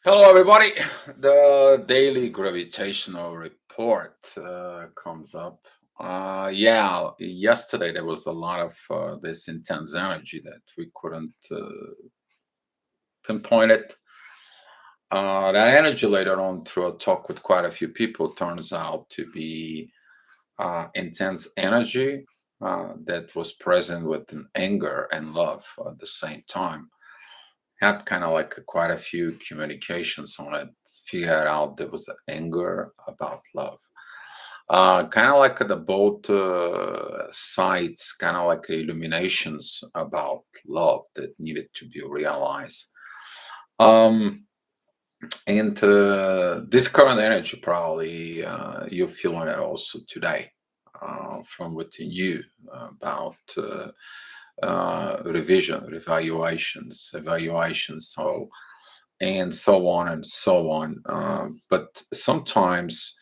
Hello, everybody. The daily gravitational report comes up. Yeah, yesterday there was a lot of this intense energy that we couldn't pinpoint it. That energy later on, through a talk with quite a few people, turns out to be intense energy that was present with an anger and love at the same time. Had kind of like quite a few communications on it. Figured out there was an anger about love. Kind of like the both sides, kind of like illuminations about love that needed to be realized. Um, and this current energy, probably you're feeling it also today from within you about revision, revaluations, evaluations. And so on and so on. But sometimes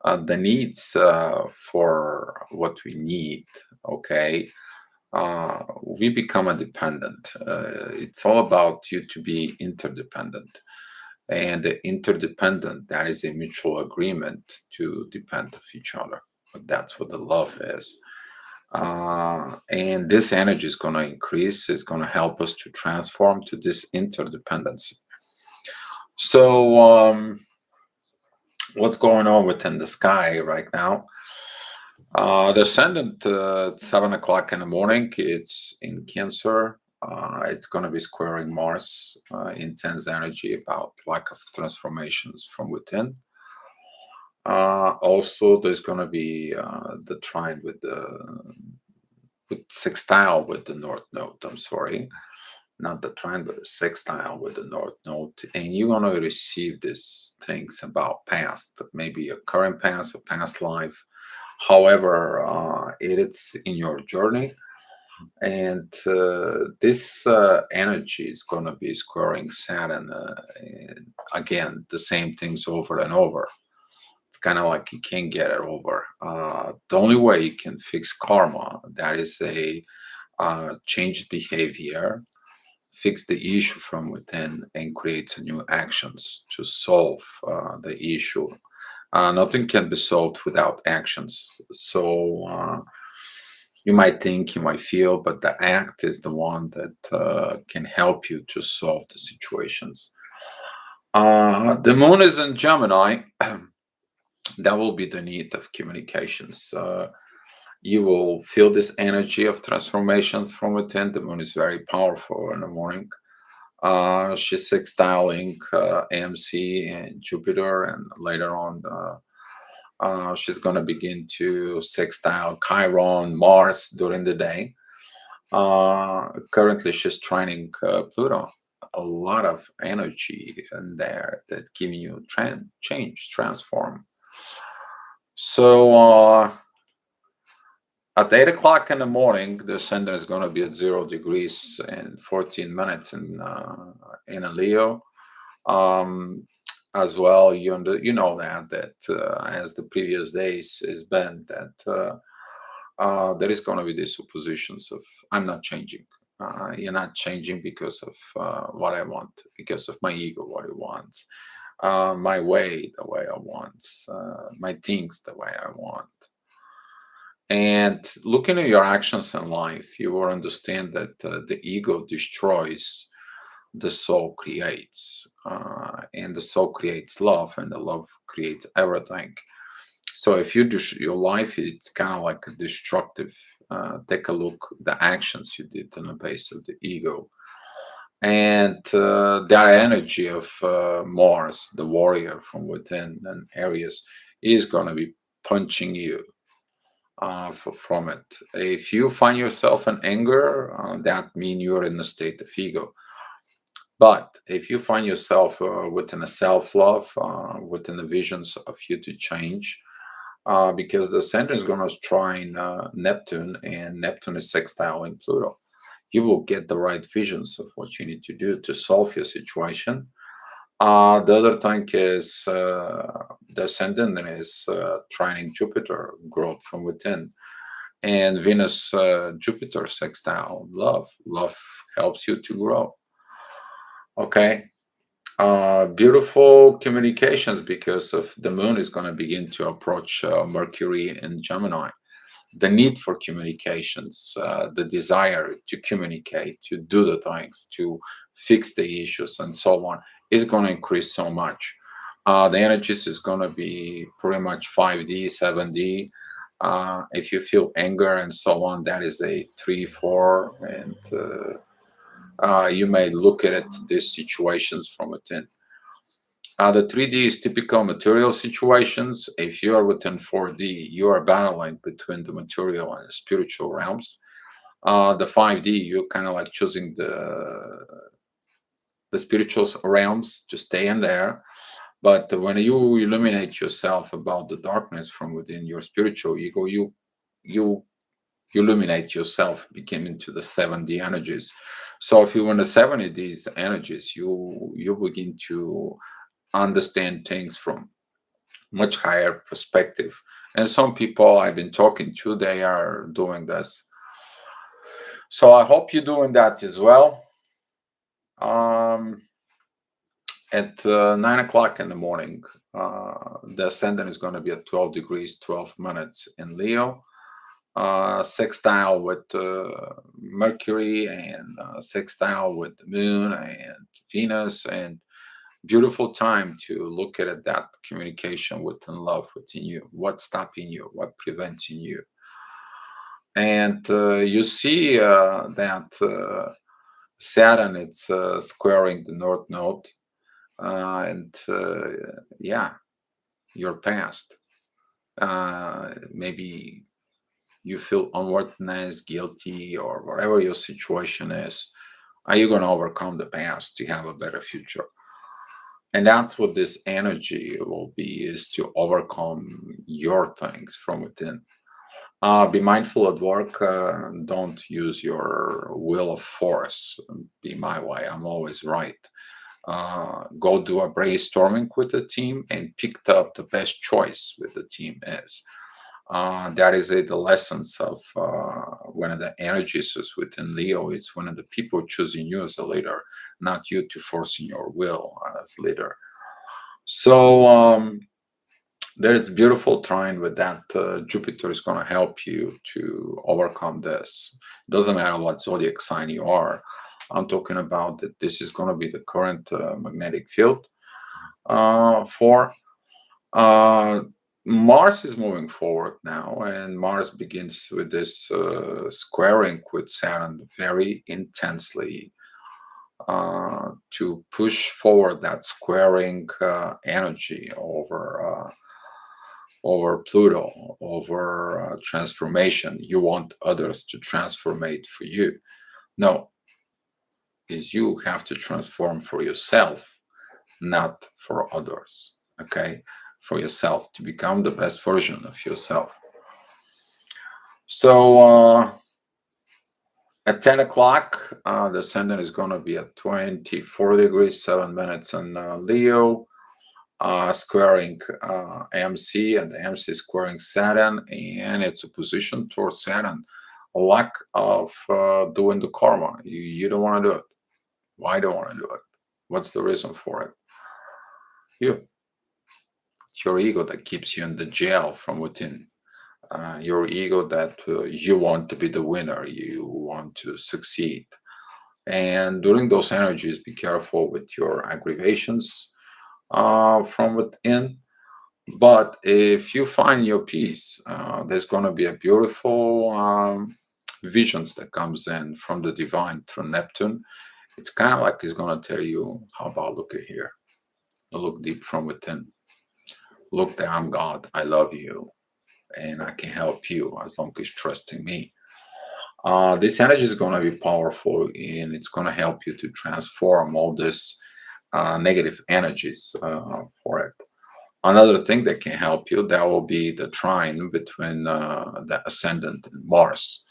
the needs for what we need, okay, we become a dependent. It's all about you to be interdependent. And the interdependent, that is a mutual agreement to depend of each other. But that's what the love is. And this energy is going to increase, it's going to help us to transform to this interdependency. So, what's going on within the sky right now? The ascendant at 7 o'clock in the morning, it's in Cancer. It's going to be squaring Mars, intense energy about lack of transformations from within. Also, there's going to be the trine with sextile with the North Node. I'm sorry, not the trine, but the sextile with the North Node, and you're going to receive these things about past, maybe a current past, a past life. However, it is in your journey, and this energy is going to be squaring Saturn. And again, the same things over and over. It's kind of like you can't get it over. The only way you can fix karma, that is a changed behavior, fix the issue from within, and create new actions to solve the issue. Nothing can be solved without actions. So you might think, you might feel, but the act is the one that can help you to solve the situations. The moon is in Gemini. That will be the need of communications. You will feel this energy of transformations from within. The moon is very powerful in the morning. She's sextiling AMC and Jupiter, and later on, she's going to begin to sextile Chiron, Mars during the day. Currently, she's trining Pluto. A lot of energy in there that give you change, transform. So at 8 o'clock in the morning, the ascendant is going to be at 0 degrees and 14 minutes in a Leo. Um, as well, you know that as the previous days has been that there is going to be these oppositions of I'm not changing. You're not changing because of what I want, because of my ego, what it wants, my way, the way I want, my things, the way I want. And looking at your actions in life, you will understand that the ego destroys, the soul creates, and the soul creates love, and the love creates everything. So if you do your life, it's kind of like a destructive. Take a look the actions you did on the base of the ego, and that energy of Mars, the warrior from within, and Aries is going to be punching you from it. If you find yourself in anger, that means you're in a state of ego. But if you find yourself within a self-love, within the visions of you to change, because the center is going to trine Neptune, and Neptune is sextile in Pluto, you will get the right visions of what you need to do to solve your situation. The other thing is the ascendant is trining Jupiter, growth from within, and Venus, Jupiter sextile, love. Love helps you to grow. Okay. Beautiful communications because of the moon is going to begin to approach Mercury in Gemini. The need for communications, the desire to communicate, to do the things, to fix the issues, and so on, is going to increase so much. The energies is going to be pretty much 5D, 7D. If you feel anger and so on, that is a 3, 4, and you may look at it, these situations from within. The 3D is typical material situations. If you are within 4D, you are battling between the material and the spiritual realms. The 5D, you're kind of like choosing the spiritual realms to stay in there. But when you illuminate yourself about the darkness from within your spiritual ego, you illuminate yourself, become into the 7D energies. So if you want to 7D energies, you begin to understand things from much higher perspective. And some people I've been talking to, they are doing this. So I hope you're doing that as well. Um, at 9 o'clock in the morning, the ascendant is going to be at 12 degrees, 12 minutes in Leo, sextile with Mercury, and sextile with the moon and Venus, and beautiful time to look at it, that communication within love within you, what's stopping you, what preventing you. And you see that Saturn, it's squaring the north node, and yeah, your past, maybe you feel unworthiness, guilty, or whatever your situation is. Are you going to overcome the past to have a better future? And that's what this energy will be, is to overcome your things from within. Be mindful at work. Don't use your will of force. Be my way. I'm always right. Go do a brainstorming with the team and picked up the best choice with the team is. That is the lessons of one of the energies is within Leo. It's one of the people choosing you as a leader, not you to forcing your will as leader. So there is beautiful trine with that. Jupiter is going to help you to overcome this. Doesn't matter what zodiac sign you are. I'm talking about that this is going to be the current magnetic field for uh, Mars is moving forward now, and Mars begins with this squaring with Saturn very intensely to push forward that squaring energy over Pluto, over transformation. You want others to transformate for you. No, is you have to transform for yourself, not for others. Okay, for yourself to become the best version of yourself. So at 10 o'clock, the ascendant is going to be at 24 degrees, 7 minutes in Leo, squaring MC, and the MC squaring Saturn, and it's a position towards Saturn. A lack of doing the karma. You don't want to do it. Why don't want to do it? What's the reason for it? You. It's your ego that keeps you in the jail from within. Your ego that you want to be the winner, you want to succeed. And during those energies, be careful with your aggravations from within. But if you find your peace, there's going to be a beautiful visions that comes in from the divine through Neptune. It's kind of like he's going to tell you, how about look at here, look deep from within. Look that I'm God, I love you, and I can help you as long as you're trusting me. This energy is going to be powerful, and it's going to help you to transform all this negative energies for it. Another thing that can help you, that will be the trine between the ascendant and Mars.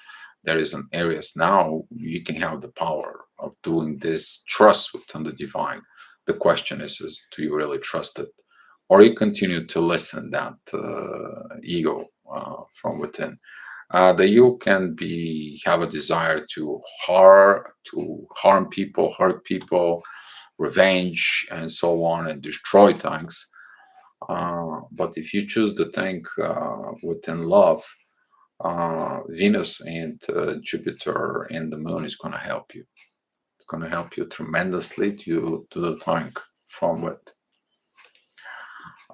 There is an Aries now. You can have the power of doing this trust within the divine. The question is do you really trust it? Or you continue to listen that ego from within. That you can be have a desire to harm people, hurt people, revenge and so on and destroy things. But if you choose to think within love, Venus and Jupiter and the moon is going to help you. It's going to help you tremendously to the think from it.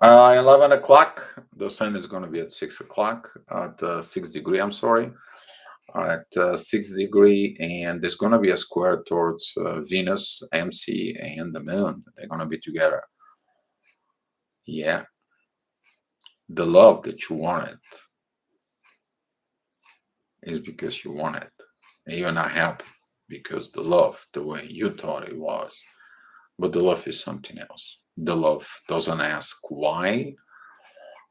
11 o'clock, the sun is going to be at 6 o'clock, at 6 degree, I'm sorry, at 6 degree, and there's going to be a square towards Venus, MC, and the moon. They're going to be together. Yeah, the love that you wanted is because you want it, and you're not happy because the love, the way you thought it was, but the love is something else. The love doesn't ask why.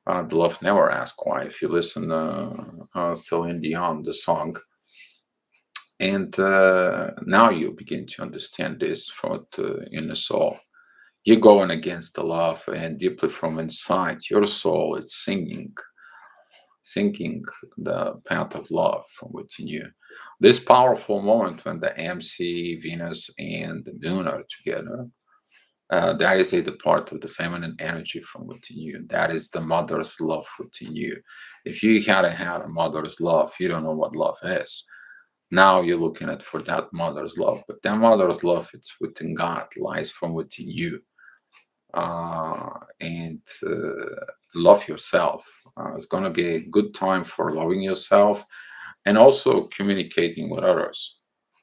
The love never asks why. If you listen Celine Dion, the song, and now you begin to understand this from in the soul. You're going against the love, and deeply from inside, your soul is singing the path of love from within you. This powerful moment when the MC, Venus, and the moon are together, that is the part of the feminine energy from within you. That is the mother's love within you. If you hadn't had a mother's love, you don't know what love is. Now you're looking at for that mother's love, but that mother's love, it's within God, lies from within you. And love yourself. It's going to be a good time for loving yourself and also communicating with others.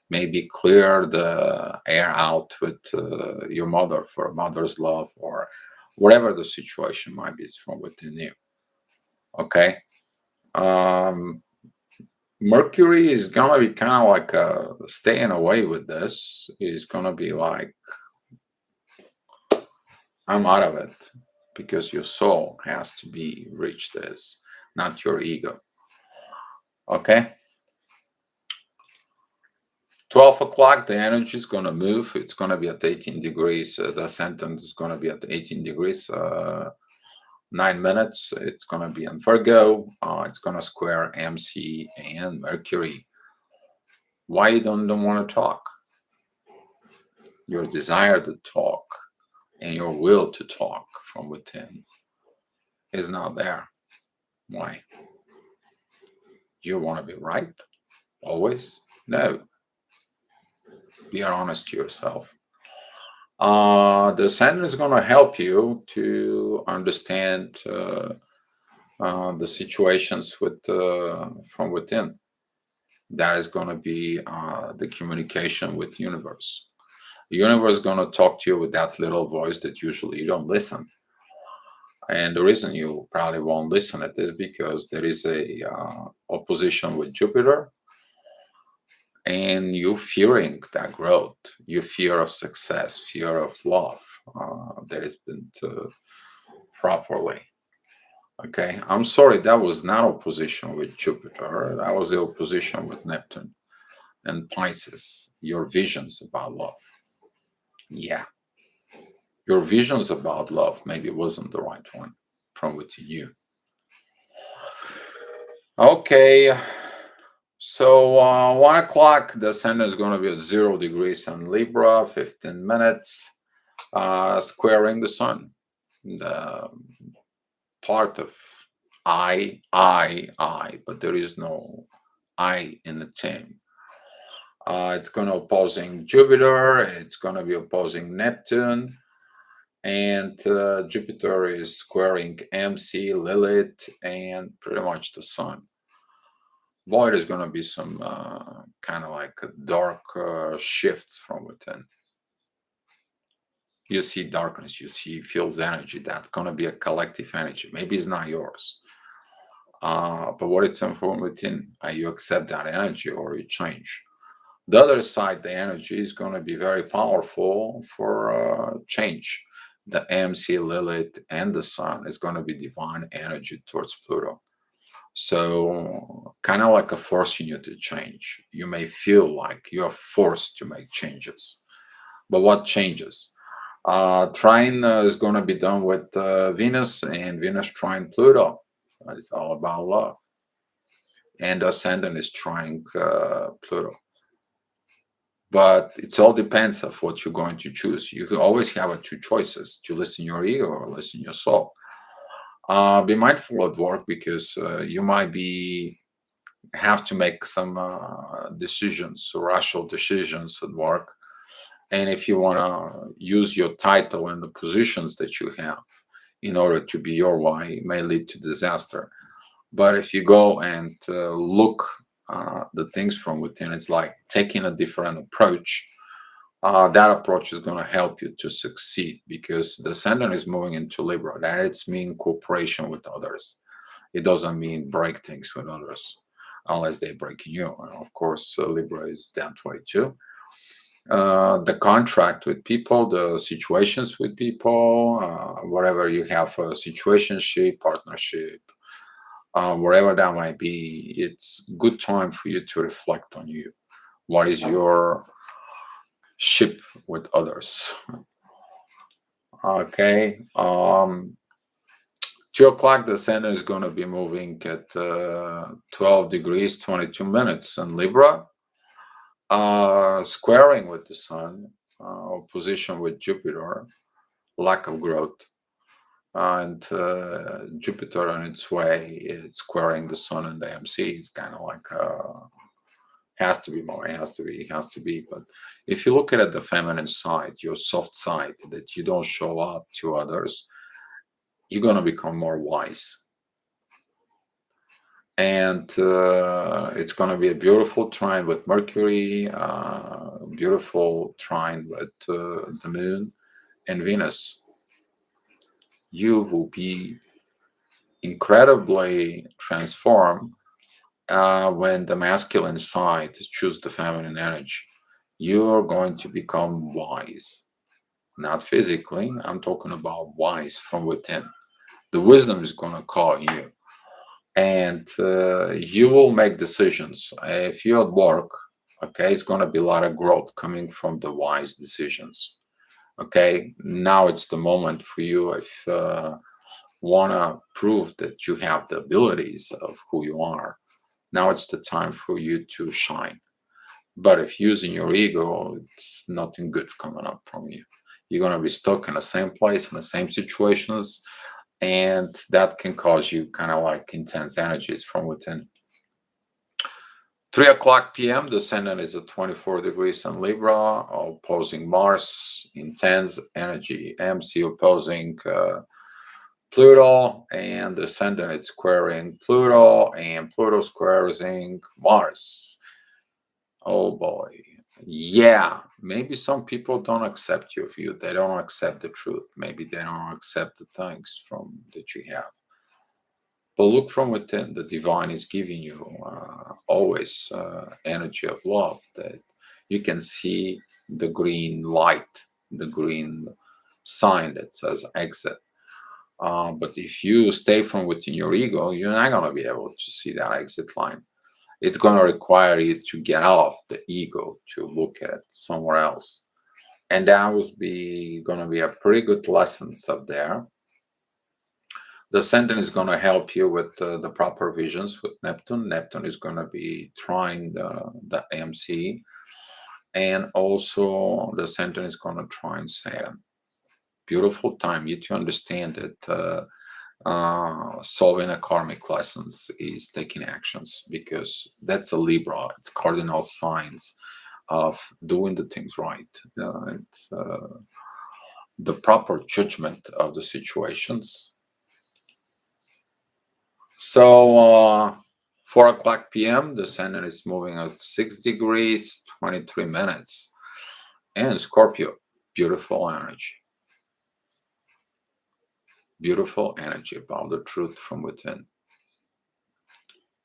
Maybe clear the air out with your mother for a mother's love or whatever the situation might be from within you. Okay. Um, Mercury is gonna be kind of like staying away with this. Is gonna be like, I'm out of it because your soul has to be reached this, not your ego. Okay. 12 o'clock, the energy is going to move. It's going to be at 18 degrees. The ascendant is going to be at 18 degrees, 9 minutes. It's going to be in Virgo. It's going to square MC and Mercury. Why you don't want to talk? Your desire to talk and your will to talk from within is not there. Why? You want to be right always? No. Be honest to yourself. The center is going to help you to understand the situations with from within. That is going to be the communication with universe. The universe is going to talk to you with that little voice that usually you don't listen. And the reason you probably won't listen it is because there is a opposition with Jupiter, and you fearing that growth, you fear of success, fear of love that has been properly. Okay, I'm sorry, that was not opposition with Jupiter. That was the opposition with Neptune and Pisces. Your visions about love. Yeah, your visions about love maybe wasn't the right one from within you. Okay, so 1 o'clock, the sun is going to be at 0 degrees in Libra, 15 minutes, squaring the sun. The part of I, but there is no I in the team. It's going to opposing Jupiter. It's going to be opposing Neptune, and Jupiter is squaring MC, Lilith, and pretty much the Sun. Boy, there's going to be some kind of like dark shifts from within. You see darkness, you see feels energy. That's going to be a collective energy. Maybe it's not yours. But what it's from within, you accept that energy or you change. The other side, the energy is going to be very powerful for change. The MC, Lilith, and the Sun is going to be divine energy towards Pluto. So, kind of like a forcing you to change. You may feel like you are forced to make changes. But what changes? Trine is going to be done with Venus, and Venus trine Pluto. It's all about love. And ascendant is trying Pluto. But it all depends of what you're going to choose. You can always have two choices: to listen your ego or listen your soul. Be mindful at work, because you might be have to make some decisions, rational decisions at work. And if you want to use your title and the positions that you have in order to be your why, it may lead to disaster. But if you go and look the things from within, it's like taking a different approach. That approach is going to help you to succeed, because the ascendant is moving into Libra. That it's mean cooperation with others. It doesn't mean break things with others unless they break you. And of course, Libra is that way too. The contract with people, the situations with people, whatever you have, a situationship, partnership, wherever that might be, it's good time for you to reflect on you. What is your ship with others? Okay. 2 o'clock, the center is going to be moving at 12 degrees, 22 minutes in Libra, squaring with the sun, opposition with Jupiter, lack of growth. And Jupiter on its way, it's squaring the sun and the MC. It's kind of like has to be more, it has to be. But if you look at the feminine side, your soft side, that you don't show up to others, you're going to become more wise. And it's going to be a beautiful trine with Mercury, beautiful trine with the Moon and Venus. You will be incredibly transformed when the masculine side choose the feminine energy. You're going to become wise, not physically. I'm talking about wise from within. The wisdom is going to call you, and you will make decisions. If you're at work, okay, it's going to be a lot of growth coming from the wise decisions. Okay, now it's the moment for you. If want to prove that you have the abilities of who you are, now it's the time for you to shine. But if using your ego, it's nothing good coming up from you. You're going to be stuck in the same place, in the same situations, and that can cause you kind of like intense energies from within. 3 o'clock p.m., the ascendant is at 24 degrees in Libra, opposing Mars, intense energy. MC opposing Pluto, and the ascendant is squaring Pluto, and Pluto squaring Mars. Oh boy. Yeah, maybe some people don't accept your view. They don't accept the truth. Maybe they don't accept the things from that you have. But look from within. The divine is giving you always energy of love, that you can see the green light, the green sign that says exit. But if you stay from within your ego, you're not going to be able to see that exit line. It's going to require you to get off the ego to look at it somewhere else. And that would be going to be a pretty good lessons up there. The ascendant is going to help you with the proper visions with Neptune. Neptune is going to be trying the MC. And also the ascendant is going to try and Saturn. Beautiful time. You to understand that solving a karmic lessons is taking actions, because that's a Libra. It's cardinal signs of doing the things right. It's, the proper judgment of the situations. So 4 o'clock p.m., the ascendant is moving at 6 degrees, 23 minutes. And Scorpio, beautiful energy. Beautiful energy about the truth from within.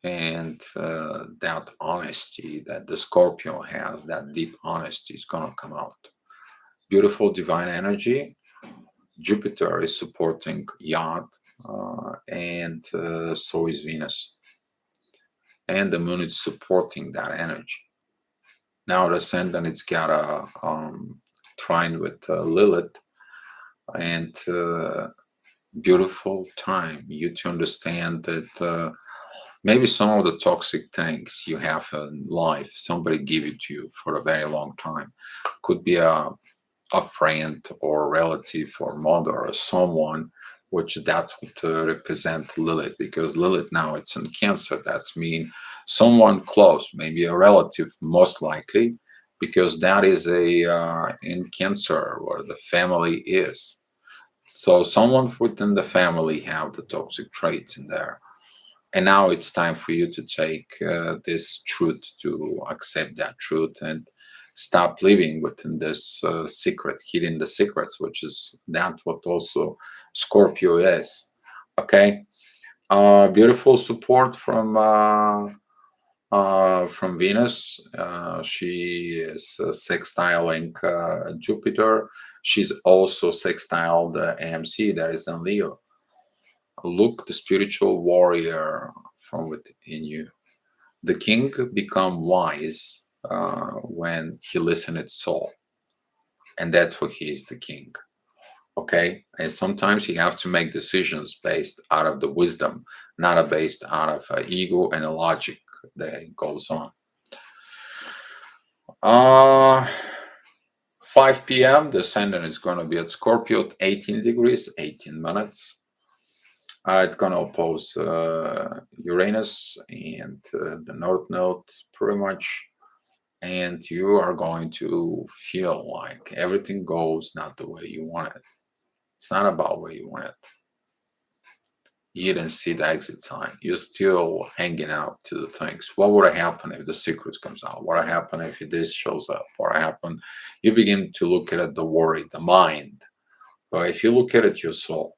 And that honesty that the Scorpio has, that deep honesty, is going to come out. Beautiful divine energy. Jupiter is supporting Yod, and so is Venus. And the moon is supporting that energy. Now the ascendant, it's got a trine with Lilith, and beautiful time. You to understand that Maybe some of the toxic things you have in life, somebody give it to you for a very long time. Could be a friend or relative or mother or someone, which that's what represent Lilith, because Lilith now it's in Cancer. That's mean someone close, maybe a relative, most likely, because that is a in Cancer where the family is. So someone within the family have the toxic traits in there, and now it's time for you to take this truth, to accept that truth, and stop living within this secret, hiding the secrets, which is that what also Scorpio is. Okay. Beautiful support from Venus. She is sextiling Jupiter. She's also sextiled the AMC that is in Leo. Look, the spiritual warrior from within you. The king become wise when he listens to soul, and that's what he is, the king. Okay, and sometimes you have to make decisions based out of the wisdom, not based out of ego and a logic that goes on. Uh 5 p.m. The ascendant is going to be at Scorpio at 18 degrees, 18 minutes. It's going to oppose Uranus and the North Node pretty much. And you are going to feel like everything goes not the way you want it. It's not about where you want it. You didn't see the exit sign. You're still hanging out to the things. What would have happened if the secret comes out? What would happen if this shows up? What would happen? You begin to look at it, the worry, the mind. But if you look at it, your soul,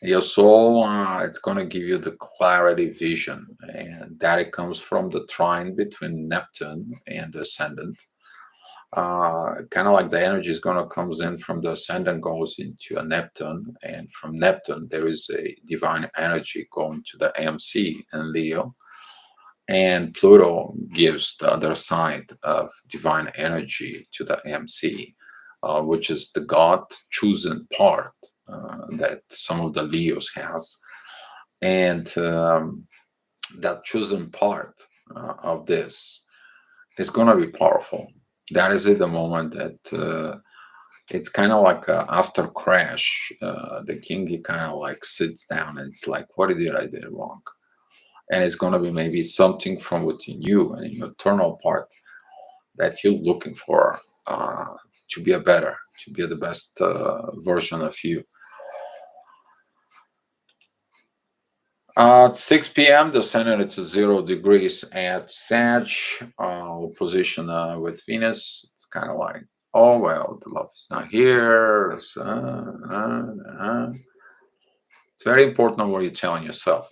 it's going to give you the clarity vision, and that it comes from the trine between Neptune and the ascendant. Kind of like the energy is going to comes in from the ascendant, goes into a Neptune, and from Neptune there is a divine energy going to the AMC and Leo, and Pluto gives the other side of divine energy to the AMC, which is the God chosen part that some of the Leos has, and that chosen part of this is going to be powerful. That is at the moment that it's kind of like after crash, the king he kind of like sits down and it's like, what did I did wrong? And it's going to be maybe something from within you and your internal part that you're looking for to be a better, to be the best version of you. 6 p.m. the Senate it's 0 degrees at Sag, position with Venus. It's kind of like, oh well, the love is not here. It's very important what you're telling yourself.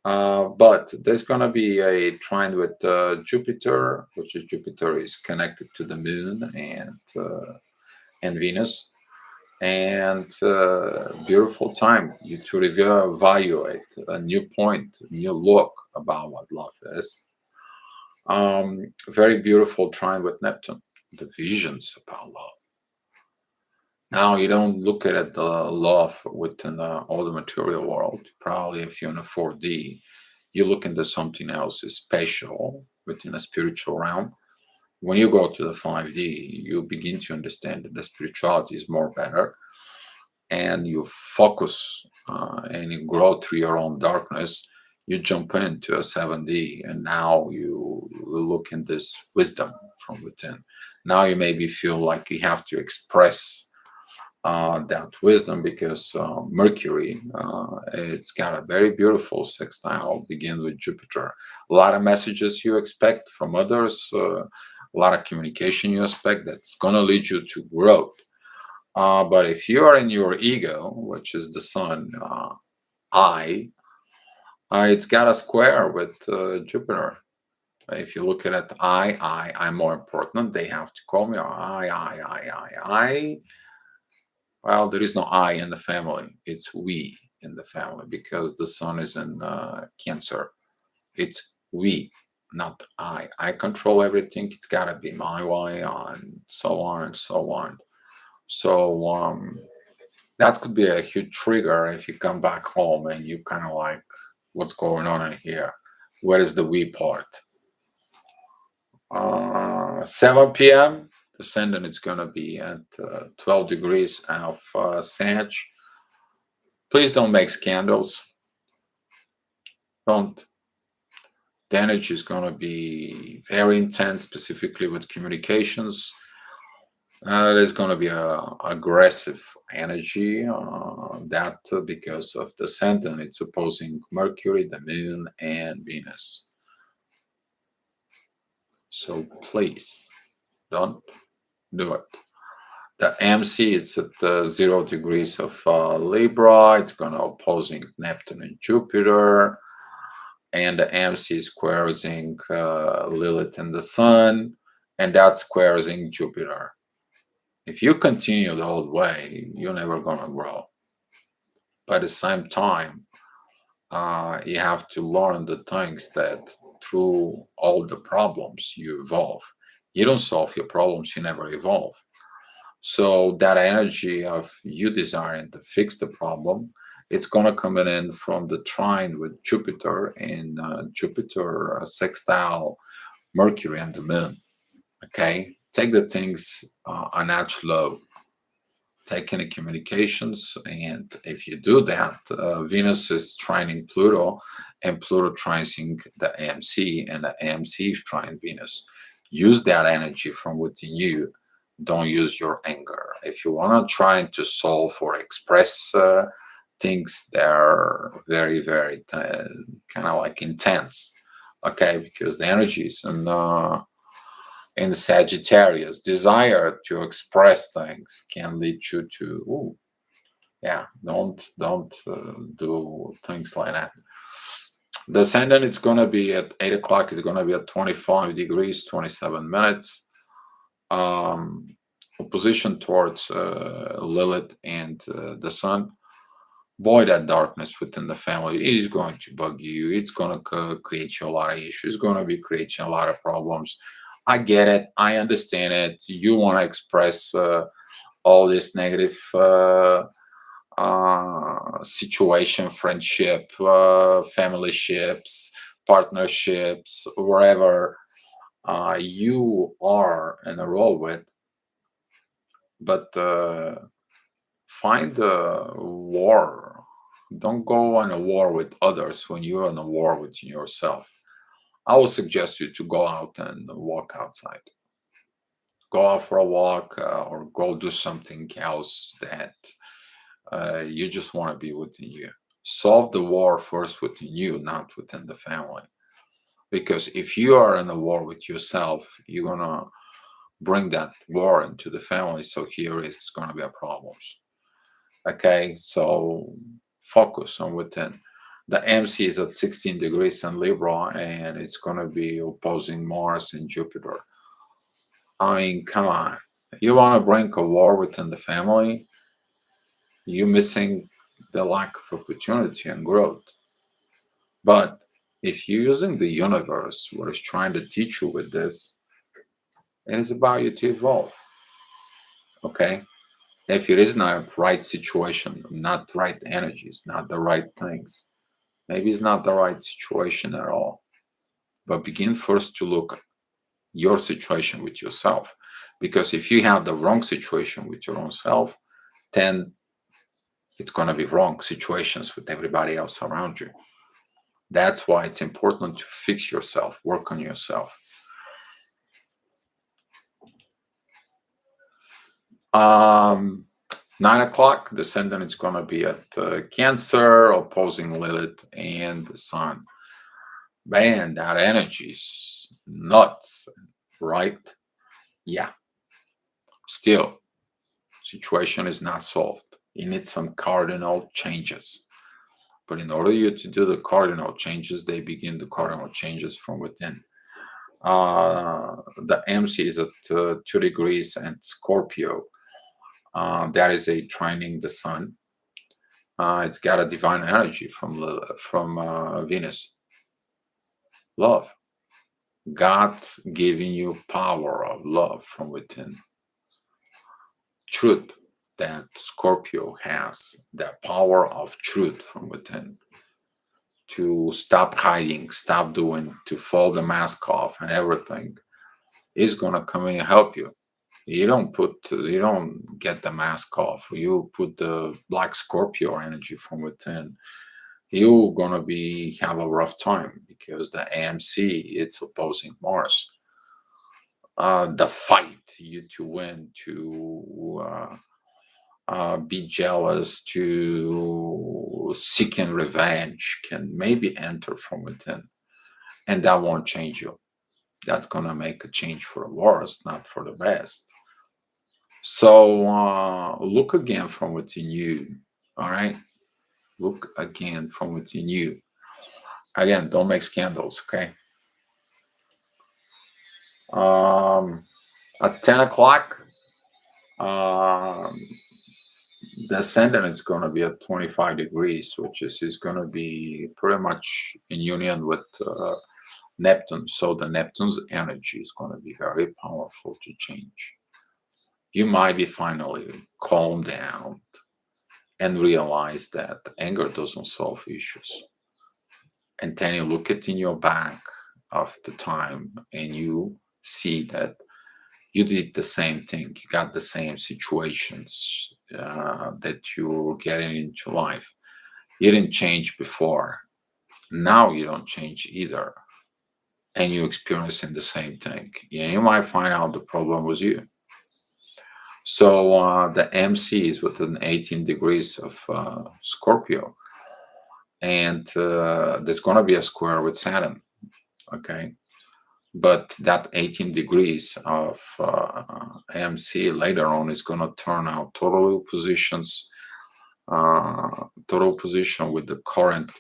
But there's going to be a trine with Jupiter, which is Jupiter is connected to the Moon and Venus, and beautiful time you to evaluate a new point, new look about what love is. Very beautiful trine with Neptune, the visions about love. Now you don't look at it, the love within all the material world. Probably if you're in a 4D, you look into something else special within a spiritual realm. When you go to the 5D, you begin to understand that the spirituality is more better, and you focus and you grow through your own darkness. You jump into a 7D, and now you look in this wisdom from within. Now you maybe feel like you have to express that wisdom because Mercury, it's got a very beautiful sextile, begin with Jupiter. A lot of messages you expect from others, a lot of communication you expect that's going to lead you to growth. But if you are in your ego, which is the sun, I, it's got a square with Jupiter. If you look at it, I'm more important. They have to call me I. Well, there is no I in the family. It's we in the family because the sun is in Cancer. It's we, not I. I control everything. It's got to be my way, and so on and so on. So that could be a huge trigger if you come back home and you kind of like what's going on in here. Where is the we part? 7 p.m. Ascendant is going to be at 12 degrees of Sag. Please don't make scandals. Don't. The energy is going to be very intense, specifically with communications. There's going to be a aggressive energy that because of the ascendant, it's opposing Mercury, the Moon, and Venus. So please don't do it. The MC, it's at 0 degrees of Libra. It's going to opposing Neptune and Jupiter. And the MC squaring Lilith and the Sun. And that squaring Jupiter. If you continue the old way, you're never going to grow. But at the same time, you have to learn the things that through all the problems you evolve. You don't solve your problems, you never evolve. So that energy of you desiring to fix the problem, it's going to come in from the trine with Jupiter, and Jupiter sextile Mercury and the Moon. Okay, take the things on natural, take any communications, and if you do that, Venus is trining Pluto, and Pluto trining the AMC, and the AMC is trining Venus. Use that energy from within you. Don't use your anger. If you want to try to solve or express things that are very, very kind of like intense, okay, because the energies in the Sagittarius desire to express things can lead you to, ooh, yeah, don't do things like that. The ascendant is going to be at 8 o'clock. It's going to be at 25 degrees, 27 minutes. Opposition towards Lilith and the Sun. Boy, that darkness within the family is going to bug you. It's going to create you a lot of issues. It's going to be creating a lot of problems. I get it. I understand it. You want to express all this negative situation, friendship, family ships, partnerships, wherever you are in a role with. But find a war. Don't go on a war with others when you're on a war with yourself. I would suggest you to go out and walk outside. Go out for a walk or go do something else that you just want to be within you. Solve the war first within you, not within the family. Because if you are in a war with yourself, you're going to bring that war into the family. So here is going to be a problem. Okay, so focus on within. The MC is at 16 degrees in Libra, and it's going to be opposing Mars and Jupiter. I mean, come on. You want to bring a war within the family? You're missing the lack of opportunity and growth. But if you're using the universe, what is trying to teach you with this, it is about you to evolve. Okay? If it is not right situation, not right energies, not the right things, maybe it's not the right situation at all. But begin first to look at your situation with yourself. Because if you have the wrong situation with your own self, then it's going to be wrong situations with everybody else around you. That's why it's important to fix yourself, work on yourself. 9 o'clock, the ascendant is going to be at Cancer, opposing Lilith and the Sun. Man, that energy's nuts, right? Yeah. Still, situation is not solved. You need some cardinal changes. But in order you to do the cardinal changes, they begin the cardinal changes from within. The MC is at 2 degrees and Scorpio. That is a trining the Sun. It's got a divine energy from Venus. Love. God's giving you power of love from within. Truth that Scorpio has, that power of truth from within. to stop hiding, stop doing, to fold the mask off and everything, is gonna come in and help you. You don't get the mask off. You put the black Scorpio energy from within. You're gonna be have a rough time because the AMC it's opposing Mars. The fight you to win, to be jealous, to seeking revenge can maybe enter from within, and that won't change you. That's gonna make a change for the worse, not for the best. So look again from within you. All right, look again from within you. Again, don't make scandals. Okay. Um, at 10 o'clock, um, the ascendant is going to be at 25 degrees, which is going to be pretty much in union with Neptune. So the Neptune's energy is going to be very powerful to change. You might be finally calmed down and realize that anger doesn't solve issues. And then you look at in your back of the time and you see that you did the same thing. You got the same situations that you're getting into life. You didn't change before. Now you don't change either. And you're experiencing the same thing. And you might find out the problem was you. So the MC is within 18 degrees of Scorpio. And there's going to be a square with Saturn. Okay. But that 18 degrees of MC later on is going to turn out total position with the current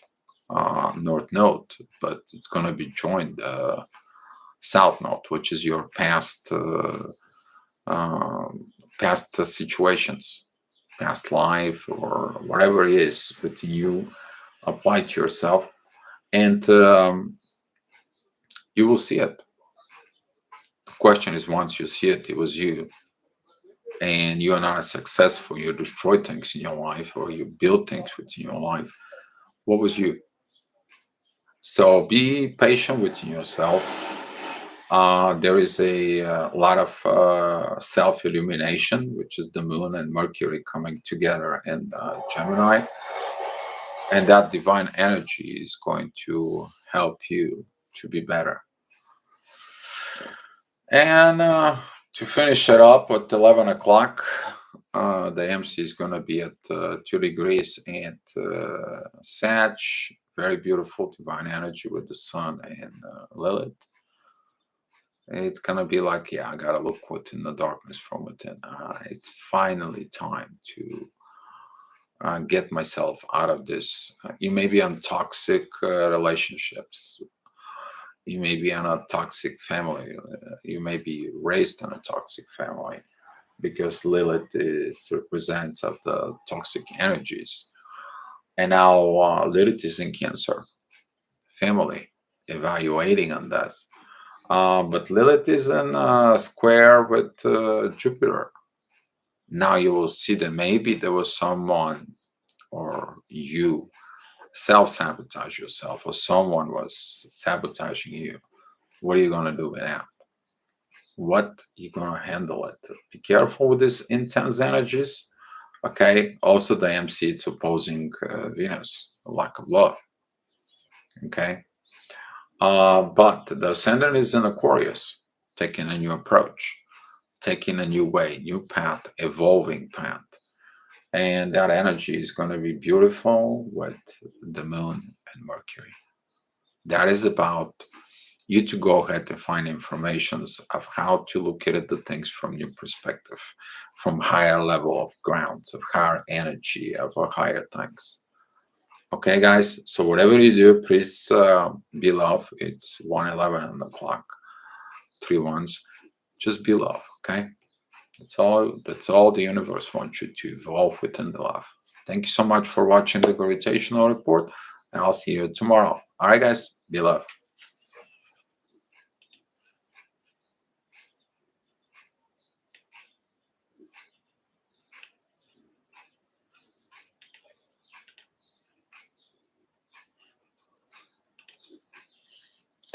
north node, but it's going to be joined south node, which is your past situations, past life, or whatever it is that you apply to yourself, and you will see it. The question is, once you see it, it was you, and you are not successful. You destroy things in your life, or you build things within your life. What was you? So be patient within yourself. There is a lot of self illumination, which is the moon and Mercury coming together in Gemini. And that divine energy is going to help you to be better. And to finish it up at 11 o'clock, the MC is going to be at 2 degrees and Sag, very beautiful divine energy with the sun and Lilith. It's going to be like, yeah, I got to look within the darkness from within. It's finally time to get myself out of this. You may be on toxic relationships. You may be on a toxic family. You may be raised in a toxic family because Lilith represents of the toxic energies. And now Lilith is in Cancer, family, evaluating on this. But Lilith is in a square with Jupiter. Now you will see that maybe there was someone or you self-sabotage yourself or someone was sabotaging you. What are you going to do with that? What are you going to handle it? Be careful with these intense energies. Okay. Also, the MC it's opposing Venus, a lack of love. Okay. But the ascendant is in Aquarius, taking a new approach, taking a new way, new path, evolving path. And that energy is going to be beautiful with the moon and Mercury. That is about you to go ahead and find informations of how to look at the things from your perspective, from higher level of grounds, of higher energy, of higher things. Okay, guys. So whatever you do, please be love. It's 1:11 on the clock, 3 1s. Just be love. Okay. That's all. That's all the universe wants you to evolve within the love. Thank you so much for watching the gravitational report, and I'll see you tomorrow. All right, guys. Be love.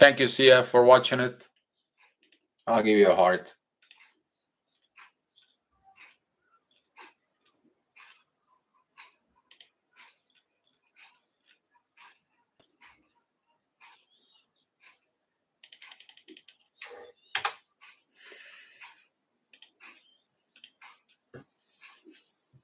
Thank you, CF, for watching it. I'll give you a heart.